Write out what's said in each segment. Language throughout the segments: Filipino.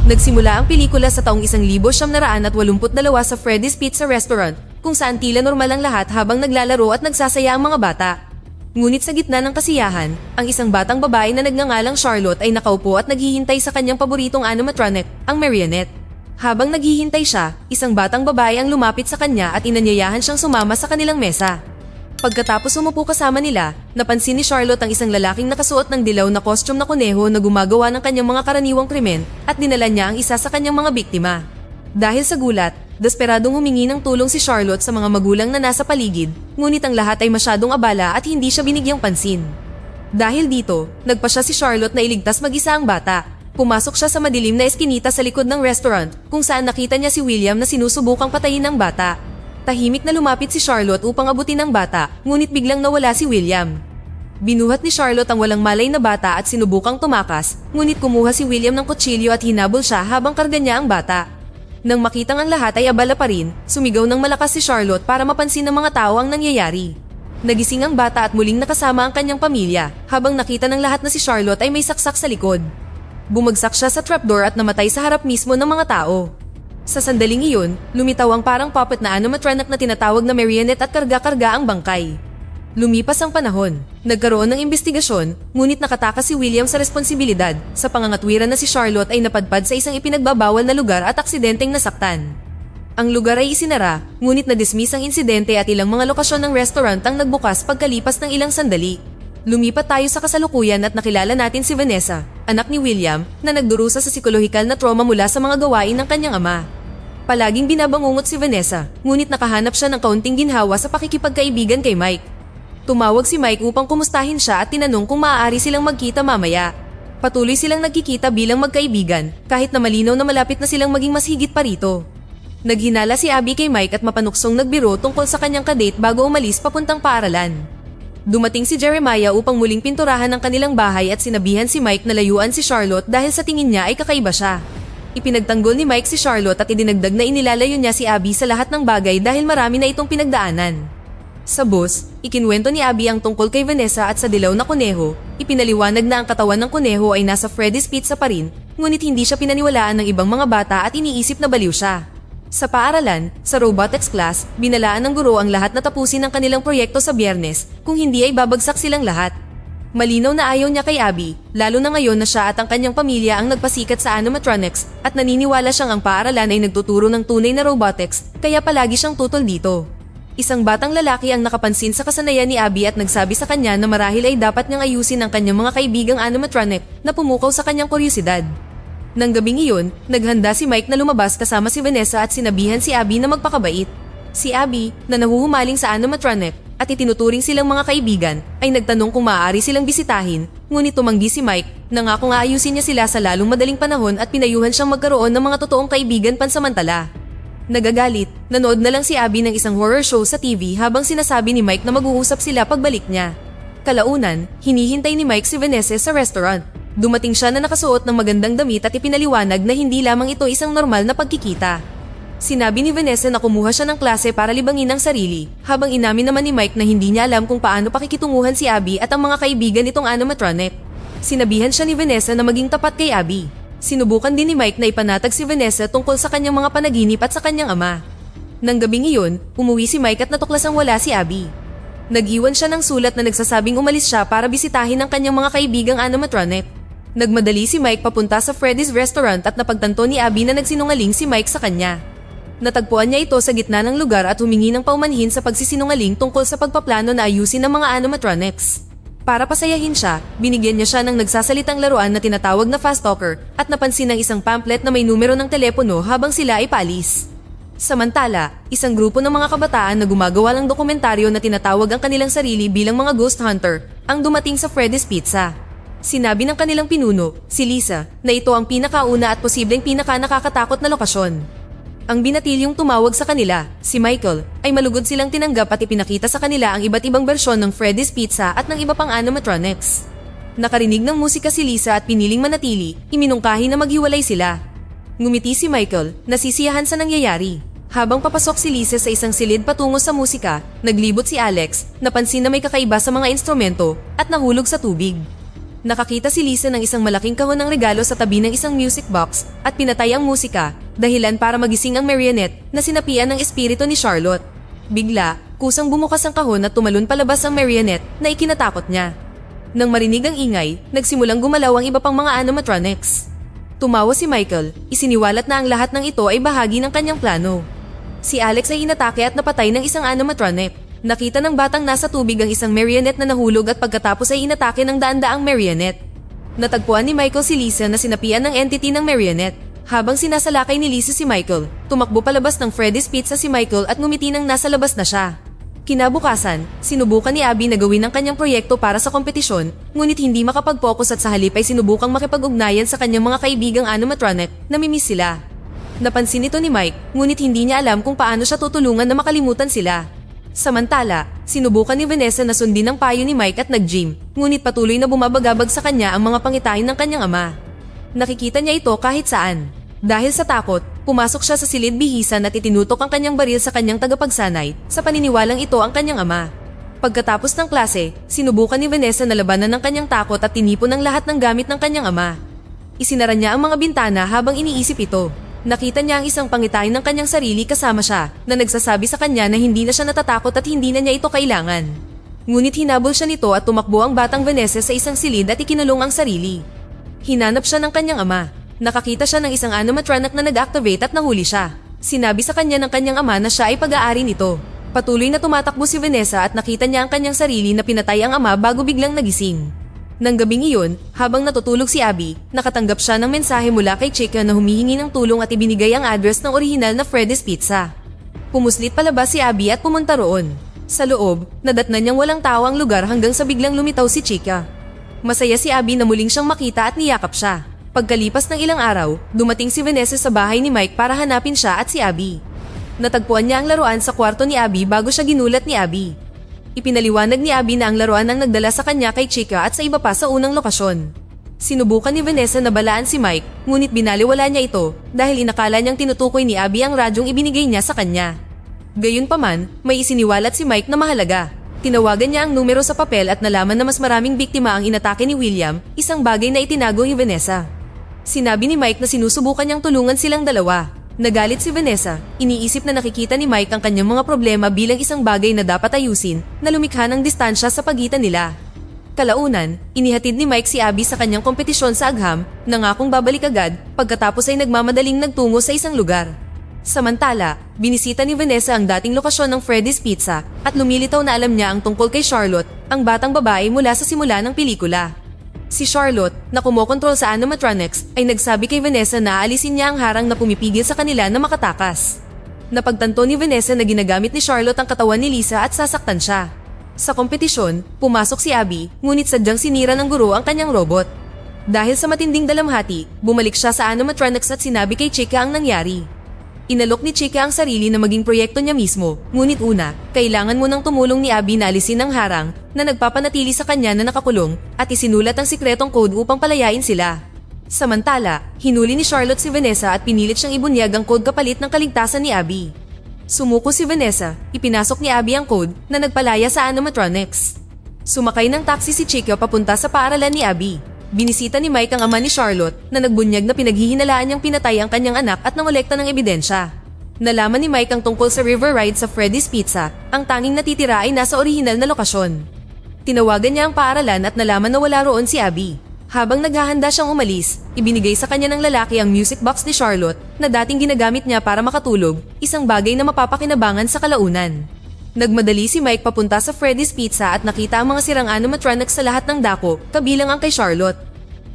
Nagsimula ang pelikula sa taong 1982 sa Freddy's Pizza Restaurant, kung saan tila normal ang lahat habang naglalaro at nagsasaya ang mga bata. Ngunit sa gitna ng kasiyahan, ang isang batang babae na nagngangalang Charlotte ay nakaupo at naghihintay sa kanyang paboritong animatronic, ang Marionette. Habang naghihintay siya, isang batang babae ang lumapit sa kanya at inanyayahan siyang sumama sa kanilang mesa. Pagkatapos umupo kasama nila, napansin ni Charlotte ang isang lalaking nakasuot ng dilaw na costume na kuneho na gumagawa ng kanyang mga karaniwang krimen at dinala niya ang isa sa kanyang mga biktima. Dahil sa gulat, desperadong humingi ng tulong si Charlotte sa mga magulang na nasa paligid, ngunit ang lahat ay masyadong abala at hindi siya binigyang pansin. Dahil dito, nagpa siya si Charlotte na iligtas mag-isa ang bata. Pumasok siya sa madilim na eskinita sa likod ng restaurant kung saan nakita niya si William na sinusubukang patayin ng bata. Tahimik na lumapit si Charlotte upang abutin ang bata, ngunit biglang nawala si William. Binuhat ni Charlotte ang walang malay na bata at sinubukang tumakas, ngunit kumuha si William ng kutsilyo at hinabol siya habang karga niya ang bata. Nang makitang ang lahat ay abala pa rin, sumigaw ng malakas si Charlotte para mapansin ng mga tao ang nangyayari. Nagising ang bata at muling nakasama ang kanyang pamilya, habang nakita ng lahat na si Charlotte ay may saksak sa likod. Bumagsak siya sa trapdoor at namatay sa harap mismo ng mga tao. Sa sandaling iyon, lumitaw ang parang puppet na animatronic na tinatawag na Marionette at karga-karga ang bangkay. Lumipas ang panahon, nagkaroon ng investigasyon, ngunit nakatakas si William sa responsibilidad sa pangangatwiran na si Charlotte ay napadpad sa isang ipinagbabawal na lugar at aksidenteng nasaktan. Ang lugar ay isinara, ngunit na-dismiss ang insidente at ilang mga lokasyon ng restaurant ang nagbukas pagkalipas ng ilang sandali. Lumipat tayo sa kasalukuyan at nakilala natin si Vanessa, anak ni William, na nagdurusa sa psikolohikal na trauma mula sa mga gawain ng kanyang ama. Palaging binabangungot si Vanessa, ngunit nakahanap siya ng kaunting ginhawa sa pakikipagkaibigan kay Mike. Tumawag si Mike upang kumustahin siya at tinanong kung maaari silang magkita mamaya. Patuloy silang nagkikita bilang magkaibigan, kahit na malinaw na malapit na silang maging mas higit pa rito. Naghinala si Abby kay Mike at mapanuksong nagbiro tungkol sa kanyang kadate bago umalis papuntang paaralan. Dumating si Jeremiah upang muling pinturahan ang kanilang bahay at sinabihan si Mike na layuan si Charlotte dahil sa tingin niya ay kakaiba siya. Ipinagtanggol ni Mike si Charlotte at idinagdag na inilalayo niya si Abby sa lahat ng bagay dahil marami na itong pinagdaanan. Sa bus, ikinwento ni Abby ang tungkol kay Vanessa at sa dilaw na kuneho, ipinaliwanag na ang katawan ng kuneho ay nasa Freddy's Pizza pa rin, ngunit hindi siya pinaniwalaan ng ibang mga bata at iniisip na baliw siya. Sa paaralan, sa robotics class, binalaan ng guro ang lahat na tapusin ang kanilang proyekto sa Biyernes, kung hindi ay babagsak silang lahat. Malinaw na ayaw niya kay Abby, lalo na ngayon na siya at ang kanyang pamilya ang nagpasikat sa animatronics at naniniwala siyang ang paaralan ay nagtuturo ng tunay na robotics, kaya palagi siyang tutol dito. Isang batang lalaki ang nakapansin sa kasanayan ni Abby at nagsabi sa kanya na marahil ay dapat niyang ayusin ang kanyang mga kaibigang animatronic na pumukaw sa kanyang kuryosidad. Nang gabing iyon, naghanda si Mike na lumabas kasama si Vanessa at sinabihan si Abby na magpakabait. Si Abby, na nahuhumaling sa animatronic at itinuturing silang mga kaibigan, ay nagtanong kung maaari silang bisitahin, ngunit tumanggi si Mike, nangakong aayusin niya sila sa lalong madaling panahon at pinayuhan siyang magkaroon ng mga totoong kaibigan pansamantala. Nagagalit, nanood na lang si Abby ng isang horror show sa TV habang sinasabi ni Mike na mag-uusap sila pagbalik niya. Kalaunan, hinihintay ni Mike si Vanessa sa restaurant. Dumating siya na nakasuot ng magandang damit at ipinaliwanag na hindi lamang ito isang normal na pagkikita. Sinabi ni Vanessa na kumuha siya ng klase para libangin ang sarili, habang inamin naman ni Mike na hindi niya alam kung paano pakikitunguhan si Abby at ang mga kaibigan nitong animatronic. Sinabihan siya ni Vanessa na maging tapat kay Abby. Sinubukan din ni Mike na ipanatag si Vanessa tungkol sa kanyang mga panaginip at sa kanyang ama. Nang gabing iyon, umuwi si Mike at natuklasang wala si Abby. Nag-iwan siya ng sulat na nagsasabing umalis siya para bisitahin ang kanyang mga kaibigang animatronic. Nagmadali si Mike papunta sa Freddy's restaurant at napagtanto ni Abby na nagsinungaling si Mike sa kanya. Natagpuan niya ito sa gitna ng lugar at humingi ng paumanhin sa pagsisinungaling tungkol sa pagpaplano na ayusin ng mga animatronics. Para pasayahin siya, binigyan niya siya ng nagsasalitang laruan na tinatawag na fast talker at napansin ng isang pamphlet na may numero ng telepono habang sila ay paalis. Samantala, isang grupo ng mga kabataan na gumagawa ng dokumentaryo na tinatawag ang kanilang sarili bilang mga ghost hunter ang dumating sa Freddy's Pizza. Sinabi ng kanilang pinuno, si Lisa, na ito ang pinakauna at posibleng pinaka-nakakatakot na lokasyon. Ang binatilyong tumawag sa kanila, si Michael, ay malugod silang tinanggap at ipinakita sa kanila ang iba't ibang bersyon ng Freddy's Pizza at ng iba pang animatronics. Nakarinig ng musika si Lisa at piniling manatili, iminungkahi na maghiwalay sila. Ngumiti si Michael, nasisiyahan sa nangyayari. Habang papasok si Lisa sa isang silid patungo sa musika, naglibot si Alex, napansin na may kakaiba sa mga instrumento, at nahulog sa tubig. Nakakita si Lisa ng isang malaking kahon ng regalo sa tabi ng isang music box at pinatay ang musika, dahilan para magising ang marionette na sinapian ng espiritu ni Charlotte. Bigla, kusang bumukas ang kahon at tumalon palabas ang marionette na ikinatakot niya. Nang marinig ang ingay, nagsimulang gumalaw ang iba pang mga animatronics. Tumawa si Michael, isiniwalat na ang lahat ng ito ay bahagi ng kanyang plano. Si Alex ay inatake at napatay ng isang animatronic. Nakita ng batang nasa tubig ang isang marionette na nahulog at pagkatapos ay inatake ng daan-daang marionette. Natagpuan ni Michael si Lisa na sinapian ng entity ng marionette. Habang sinasalakay ni Lisa si Michael, tumakbo palabas ng Freddy's Pizza si Michael at ngumiti nang nasa labas na siya. Kinabukasan, sinubukan ni Abby na gawin ang kanyang proyekto para sa kompetisyon, ngunit hindi makapag-focus at sa halip ay sinubukang makipag-ugnayan sa kanyang mga kaibigang animatronic na mimiss sila. Napansin ito ni Mike, ngunit hindi niya alam kung paano siya tutulungan na makalimutan sila. Samantala, sinubukan ni Vanessa na sundin ang payo ni Mike at nag-gym, ngunit patuloy na bumabagabag sa kanya ang mga pangitain ng kanyang ama. Nakikita niya ito kahit saan. Dahil sa takot, pumasok siya sa silid bihisan at itinutok ang kanyang baril sa kanyang tagapagsanay, sa paniniwalang ito ang kanyang ama. Pagkatapos ng klase, sinubukan ni Vanessa na labanan ng kanyang takot at tinipon ang lahat ng gamit ng kanyang ama. Isinara niya ang mga bintana habang iniisip ito. Nakita niya ang isang pangitain ng kanyang sarili kasama siya, na nagsasabi sa kanya na hindi na siya natatakot at hindi na niya ito kailangan. Ngunit hinabol siya nito at tumakbo ang batang Vanessa sa isang silid at ikinulong ang sarili. Hinanap siya ng kanyang ama. Nakakita siya ng isang animatronic na nag-activate at nahuli siya. Sinabi sa kanya ng kanyang ama na siya ay pag-aari nito. Patuloy na tumatakbo si Vanessa at nakita niya ang kanyang sarili na pinatay ang ama bago biglang nagising. Nang gabing iyon, habang natutulog si Abby, nakatanggap siya ng mensahe mula kay Chica na humihingi ng tulong at ibinigay ang address ng orihinal na Freddy's Pizza. Pumuslit palabas si Abby at pumunta roon. Sa loob, nadatnan niyang walang tao ang lugar hanggang sa biglang lumitaw si Chica. Masaya si Abby na muling siyang makita at niyakap siya. Pagkalipas ng ilang araw, dumating si Vanessa sa bahay ni Mike para hanapin siya at si Abby. Natagpuan niya ang laruan sa kwarto ni Abby bago siya ginulat ni Abby. Ipinaliwanag ni Abby na ang laruan ang nagdala sa kanya kay Chica at sa iba pa sa unang lokasyon. Sinubukan ni Vanessa na balaan si Mike, ngunit binaliwala niya ito dahil inakala niyang tinutukoy ni Abby ang radyong ibinigay niya sa kanya. Gayunpaman, may isiniwalat si Mike na mahalaga. Tinawagan niya ang numero sa papel at nalaman na mas maraming biktima ang inatake ni William, isang bagay na itinago ni Vanessa. Sinabi ni Mike na sinusubukan niyang tulungan silang dalawa. Nagalit si Vanessa, iniisip na nakikita ni Mike ang kanyang mga problema bilang isang bagay na dapat ayusin na lumikha ng distansya sa pagitan nila. Kalaunan, inihatid ni Mike si Abby sa kanyang kompetisyon sa agham, nangakong babalik agad pagkatapos ay nagmamadaling nagtungo sa isang lugar. Samantala, binisita ni Vanessa ang dating lokasyon ng Freddy's Pizza at lumilitaw na alam niya ang tungkol kay Charlotte, ang batang babae mula sa simula ng pelikula. Si Charlotte, na kumokontrol sa animatronics, ay nagsabi kay Vanessa na aalisin niya ang harang na pumipigil sa kanila na makatakas. Napagtanto ni Vanessa na ginagamit ni Charlotte ang katawan ni Lisa at sasaktan siya. Sa kompetisyon, pumasok si Abby, ngunit sadyang sinira ng guro ang kanyang robot. Dahil sa matinding dalamhati, bumalik siya sa animatronics at sinabi kay Chica ang nangyari. Inalok ni Chica ang sarili na maging proyekto niya mismo, ngunit una, kailangan mo nang tumulong ni Abby na alisin ang harang na nagpapanatili sa kanya na nakakulong at isinulat ang sikretong code upang palayain sila. Samantala, hinuli ni Charlotte si Vanessa at pinilit siyang ibunyag ang code kapalit ng kaligtasan ni Abby. Sumuko si Vanessa, ipinasok ni Abby ang code na nagpalaya sa animatronics. Sumakay ng taxi si Chica papunta sa paaralan ni Abby. Binisita ni Mike ang ama ni Charlotte na nagbunyag na pinaghihinalaan niyang pinatay ang kanyang anak at nangolekta ng ebidensya. Nalaman ni Mike ang tungkol sa river ride sa Freddy's Pizza, ang tanging natitira ay nasa orihinal na lokasyon. Tinawagan niya ang paaralan at nalaman na wala roon si Abby. Habang naghahanda siyang umalis, ibinigay sa kanya ng lalaki ang music box ni Charlotte na dating ginagamit niya para makatulog, isang bagay na mapapakinabangan sa kalaunan. Nagmadali si Mike papunta sa Freddy's Pizza at nakita ang mga sirang animatronics sa lahat ng dako, kabilang ang kay Charlotte.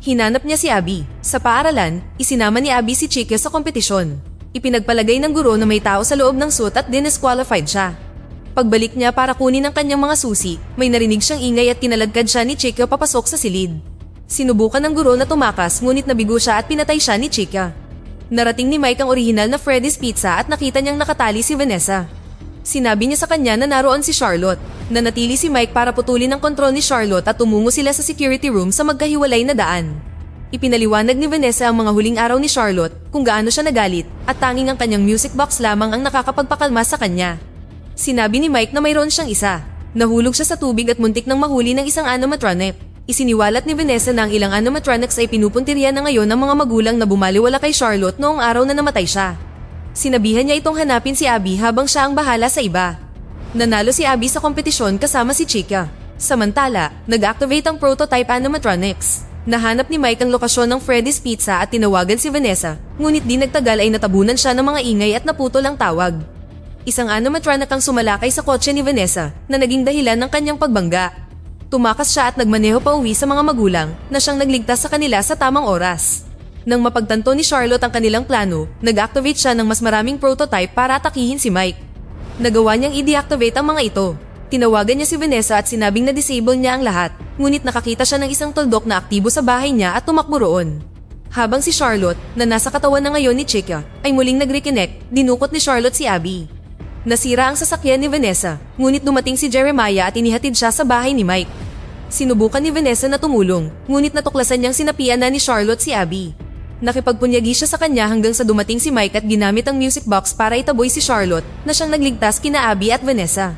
Hinanap niya si Abby. Sa paaralan, isinama ni Abby si Chica sa kompetisyon. Ipinagpalagay ng guro na may tao sa loob ng suit at disqualified siya. Pagbalik niya para kunin ang kanyang mga susi, may narinig siyang ingay at kinalagkad siya ni Chica papasok sa silid. Sinubukan ng guro na tumakas ngunit nabigo siya at pinatay siya ni Chica. Narating ni Mike ang orihinal na Freddy's Pizza at nakita niyang nakatali si Vanessa. Sinabi niya sa kanya na naroon si Charlotte. Nanatili si Mike para putulin ang kontrol ni Charlotte at tumungo sila sa security room sa magkahiwalay na daan. Ipinaliwanag ni Vanessa ang mga huling araw ni Charlotte, kung gaano siya nagalit, at tanging ang kanyang music box lamang ang nakakapagpakalma sa kanya. Sinabi ni Mike na mayroon siyang isa. Nahulog siya sa tubig at muntik nang mahuli ng isang animatronic. Isiniwalat ni Vanessa na ang ilang animatronics ay pinupuntirya na ngayon ng mga magulang na bumaliwala kay Charlotte noong araw na namatay siya. Sinabihan niya itong hanapin si Abby habang siya ang bahala sa iba. Nanalo si Abby sa kompetisyon kasama si Chica. Samantala, nag-activate ang prototype animatronics. Nahanap ni Mike ang lokasyon ng Freddy's Pizza at tinawagan si Vanessa, ngunit di nagtagal ay natabunan siya ng mga ingay at naputol ang tawag. Isang animatronic ang sumalakay sa kotse ni Vanessa na naging dahilan ng kanyang pagbangga. Tumakas siya at nagmaneho pa uwi sa mga magulang na siyang nagligtas sa kanila sa tamang oras. Nang mapagtanto ni Charlotte ang kanilang plano, nag-activate siya ng mas maraming prototype para atakihin si Mike. Nagawa niyang i-deactivate ang mga ito. Tinawagan niya si Vanessa at sinabing na-disable niya ang lahat, ngunit nakakita siya ng isang tuldok na aktibo sa bahay niya at tumakbo roon. Habang si Charlotte, na nasa katawan na ngayon ni Chica, ay muling nag-reconnect, dinukot ni Charlotte si Abby. Nasira ang sasakyan ni Vanessa, ngunit dumating si Jeremiah at inihatid siya sa bahay ni Mike. Sinubukan ni Vanessa na tumulong, ngunit natuklasan niyang sinapian na ni Charlotte si Abby. Nakipagpunyagi siya sa kanya hanggang sa dumating si Mike at ginamit ang music box para itaboy si Charlotte na siyang nagligtas kina Abby at Vanessa.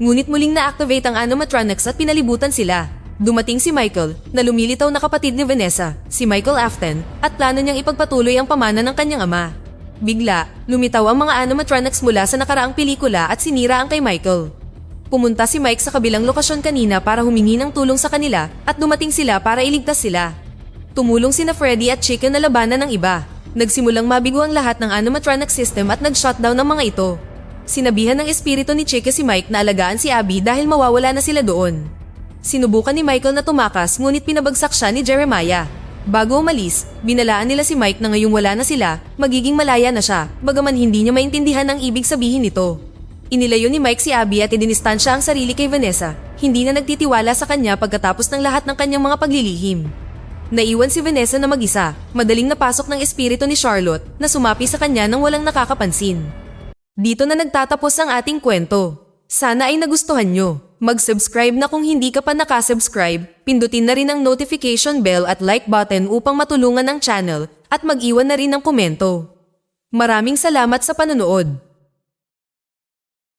Ngunit muling na-activate ang animatronics at pinalibutan sila. Dumating si Michael, na lumilitaw na kapatid ni Vanessa, si Michael Afton, at plano niyang ipagpatuloy ang pamana ng kanyang ama. Bigla, lumitaw ang mga animatronics mula sa nakaraang pelikula at sinira ang kay Michael. Pumunta si Mike sa kabilang lokasyon kanina para humingi ng tulong sa kanila at dumating sila para iligtas sila. Tumulong sina Freddy at Chica na labanan ng iba. Nagsimulang mabigo ang lahat ng animatronic system at nag-shutdown ng mga ito. Sinabihan ng espiritu ni Chica si Mike na alagaan si Abby dahil mawawala na sila doon. Sinubukan ni Michael na tumakas ngunit pinabagsak siya ni Jeremiah. Bago umalis, binalaan nila si Mike na ngayong wala na sila, magiging malaya na siya, bagaman hindi niya maintindihan ang ibig sabihin nito. Inilayo ni Mike si Abby at idinistansya ang sarili kay Vanessa, hindi na nagtitiwala sa kanya pagkatapos ng lahat ng kanyang mga paglilihim. Naiwan si Vanessa na mag-isa, madaling napasok ng espiritu ni Charlotte na sumapi sa kanya nang walang nakakapansin. Dito na nagtatapos ang ating kwento. Sana ay nagustuhan nyo. Mag-subscribe na kung hindi ka pa nakasubscribe, pindutin na rin ang notification bell at like button upang matulungan ang channel at mag-iwan na rin ng komento. Maraming salamat sa panonood.